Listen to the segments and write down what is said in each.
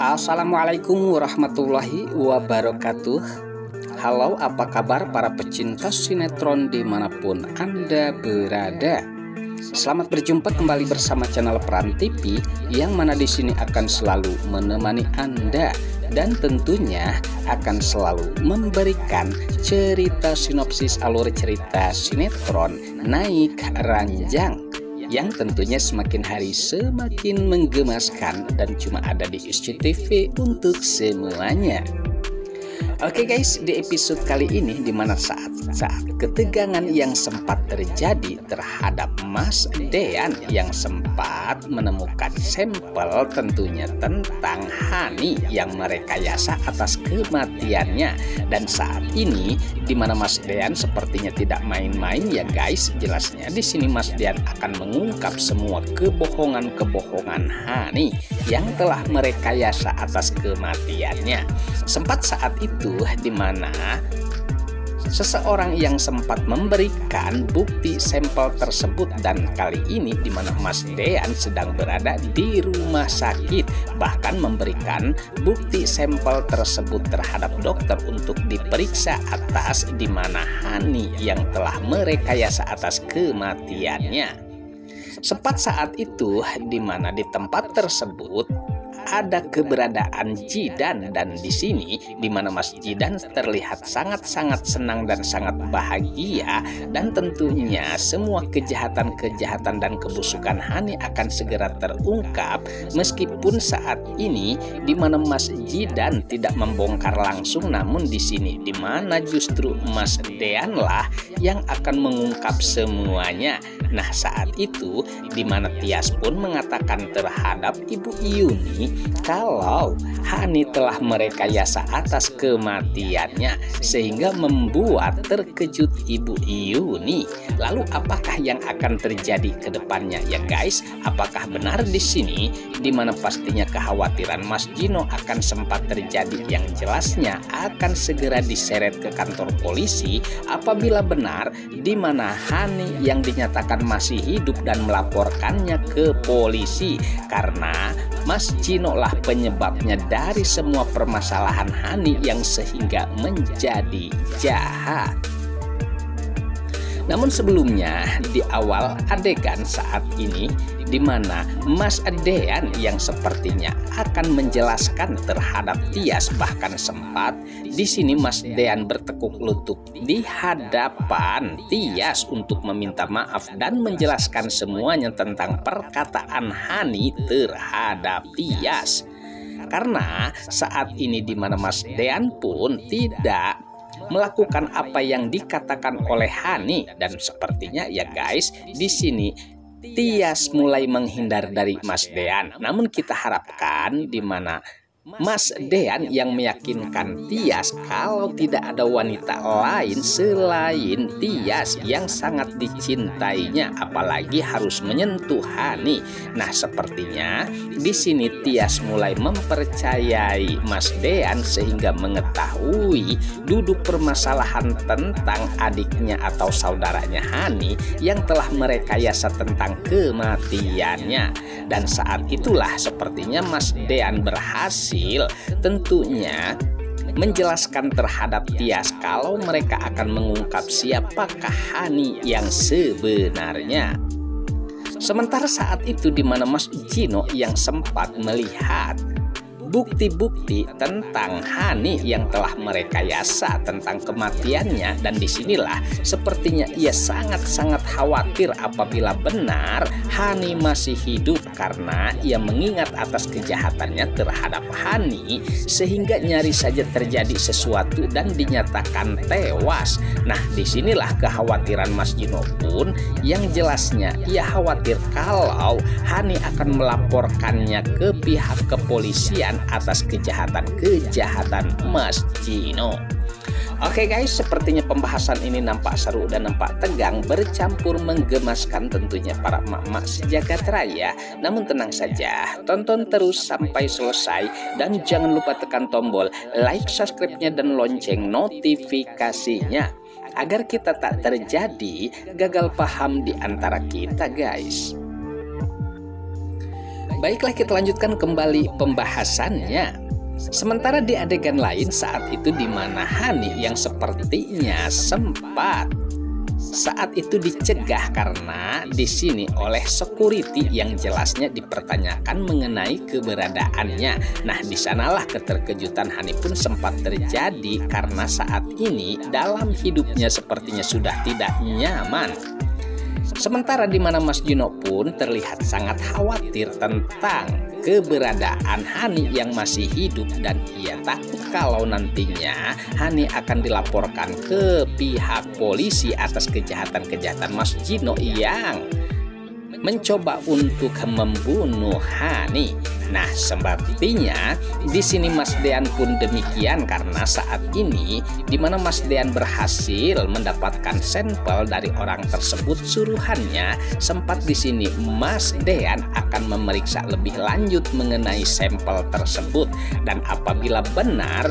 Assalamualaikum warahmatullahi wabarakatuh. Halo, apa kabar para pecinta sinetron dimanapun Anda berada? Selamat berjumpa kembali bersama channel Peran TV, yang mana di sini akan selalu menemani Anda dan tentunya akan selalu memberikan cerita sinopsis alur cerita sinetron Naik Ranjang yang tentunya semakin hari semakin menggemaskan dan cuma ada di SCTV untuk semuanya. Oke guys, di episode kali ini dimana saat ketegangan yang sempat terjadi terhadap Mas Dean yang sempat menemukan sampel tentunya tentang Hani yang merekayasa atas kematiannya, dan saat ini dimana Mas Dean sepertinya tidak main-main ya guys. Jelasnya di sini Mas Dean akan mengungkap semua kebohongan Hani yang telah merekayasa atas kematiannya. Sempat saat itu dimana seseorang yang sempat memberikan bukti sampel tersebut, dan kali ini dimana Mas Dean sedang berada di rumah sakit, bahkan memberikan bukti sampel tersebut terhadap dokter untuk diperiksa atas dimana Hani yang telah merekayasa atas kematiannya. Sempat saat itu dimana di tempat tersebut ada keberadaan Jidan, dan di sini dimana Mas Jidan terlihat sangat-sangat senang dan sangat bahagia, dan tentunya semua kejahatan dan kebusukan Hani akan segera terungkap, meskipun saat ini dimana Mas Jidan tidak membongkar langsung, namun di sini dimana justru Mas Dean lah yang akan mengungkap semuanya. Nah saat itu dimana Tias pun mengatakan terhadap Ibu Yuni kalau Hani telah merekayasa atas kematiannya, sehingga membuat terkejut Ibu Yuni. Lalu apakah yang akan terjadi ke depannya ya guys? Apakah benar di sini dimana pastinya kekhawatiran Mas Gino akan sempat terjadi, yang jelasnya akan segera diseret ke kantor polisi apabila benar dimana Hani yang dinyatakan masih hidup dan melaporkannya ke polisi, karena Mas Gino lah penyebabnya dari semua permasalahan Hani yang sehingga menjadi jahat. Namun sebelumnya di awal adegan saat ini dimana Mas Dean yang sepertinya akan menjelaskan terhadap Tias, bahkan sempat di sini Mas Dean bertekuk lutut di hadapan Tias untuk meminta maaf dan menjelaskan semuanya tentang perkataan Hani terhadap Tias. Karena saat ini dimana Mas Dean pun tidak melakukan apa yang dikatakan oleh Hani, dan sepertinya ya guys di sini Tias mulai menghindar dari Mas Dean. Namun kita harapkan dimana Mas Dean yang meyakinkan Tias kalau tidak ada wanita lain selain Tias yang sangat dicintainya, apalagi harus menyentuh Hani. Nah, sepertinya di sini Tias mulai mempercayai Mas Dean sehingga mengetahui duduk permasalahan tentang adiknya atau saudaranya Hani yang telah merekayasa tentang kematiannya. Dan saat itulah sepertinya Mas Dean berhasil tentunya menjelaskan terhadap Tias kalau mereka akan mengungkap siapakah Hani yang sebenarnya. Sementara saat itu dimana Mas Gino yang sempat melihat bukti-bukti tentang Hani yang telah merekayasa tentang kematiannya, dan disinilah sepertinya ia sangat-sangat khawatir apabila benar Hani masih hidup, karena ia mengingat atas kejahatannya terhadap Hani sehingga nyaris saja terjadi sesuatu dan dinyatakan tewas. Nah disinilah kekhawatiran Mas Gino pun, yang jelasnya ia khawatir kalau Hani akan melaporkannya ke pihak kepolisian atas kejahatan Mas Gino. Oke guys, sepertinya pembahasan ini nampak seru dan nampak tegang, bercampur menggemaskan tentunya para emak-emak sejagat raya. Namun tenang saja, tonton terus sampai selesai dan jangan lupa tekan tombol like, subscribe-nya dan lonceng notifikasinya agar kita tak terjadi gagal paham di antara kita guys. Baiklah, kita lanjutkan kembali pembahasannya. Sementara di adegan lain saat itu di mana Hani yang sepertinya sempat saat itu dicegah karena di sini oleh security yang jelasnya dipertanyakan mengenai keberadaannya. Nah, di sanalah keterkejutan Hani pun sempat terjadi karena saat ini dalam hidupnya sepertinya sudah tidak nyaman. Sementara di mana Mas Gino pun terlihat sangat khawatir tentang keberadaan Hani yang masih hidup dan ia takut kalau nantinya Hani akan dilaporkan ke pihak polisi atas kejahatan-kejahatan Mas Gino yang mencoba untuk membunuh Hani. Nah, sepertinya di sini Mas Dean pun demikian karena saat ini di mana Mas Dean berhasil mendapatkan sampel dari orang tersebut suruhannya, sempat di sini Mas Dean akan memeriksa lebih lanjut mengenai sampel tersebut dan apabila benar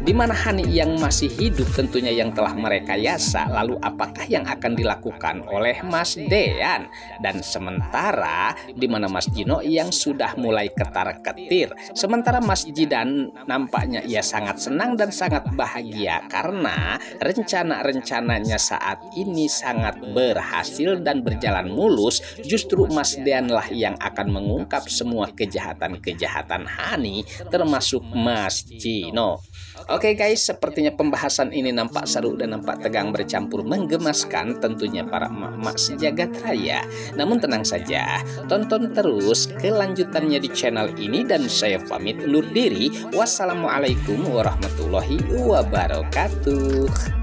di mana Hani yang masih hidup tentunya yang telah merekayasa, lalu apakah yang akan dilakukan oleh Mas Dean? Dan sementara di mana Mas Gino yang sudah mulai ketar-ketir, sementara Mas Jidan nampaknya ia sangat senang dan sangat bahagia karena rencana-rencananya saat ini sangat berhasil dan berjalan mulus. Justru Mas Dean lah yang akan mengungkap semua kejahatan-kejahatan Hani termasuk Mas Gino. Oke guys, sepertinya pembahasan ini nampak seru dan nampak tegang bercampur menggemaskan tentunya para emak-emak sejagat raya. Namun tenang saja, tonton terus kelanjutannya di channel ini dan saya pamit undur diri. Wassalamualaikum warahmatullahi wabarakatuh.